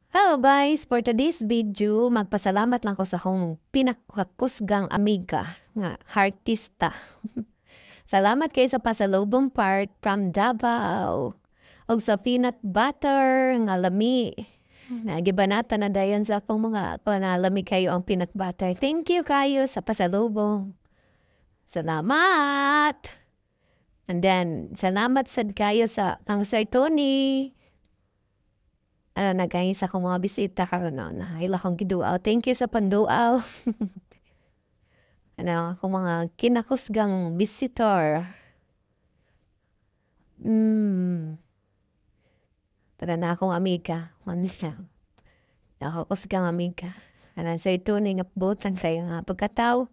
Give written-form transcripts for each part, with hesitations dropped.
Hello guys, for today's video, magpasalamat lang ko sa akong pinakakusgang amiga nga artista. Salamat kayo sa pasalubong part from Davao. Og sa peanut butter nga lami. Nagibanata na dayon sa akong mga panalami kayo ang peanut butter. Thank you kayo sa pasalubong. Salamat! And then, salamat sad kayo sa kang Sir Tony. Nagaysa akong mga bisita karon no, naila akong giduaw. Thank you sa panduaw. Akong mga kinakusgang visitor. Tara na akong amiga. Ano siya? Nakakusgang amiga. Sa ito ni nga butang tayo nga pagkataw.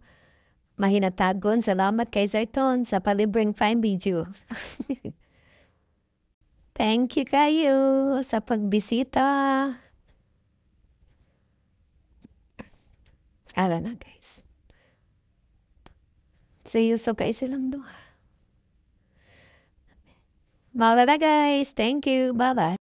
Mahinatagon. Salamat kay Zayton sa palibreng fine video. Thank you kayo sa pagbisita. Na guys. See you so guys silang duha. Maula na guys. Thank you. Bye-bye.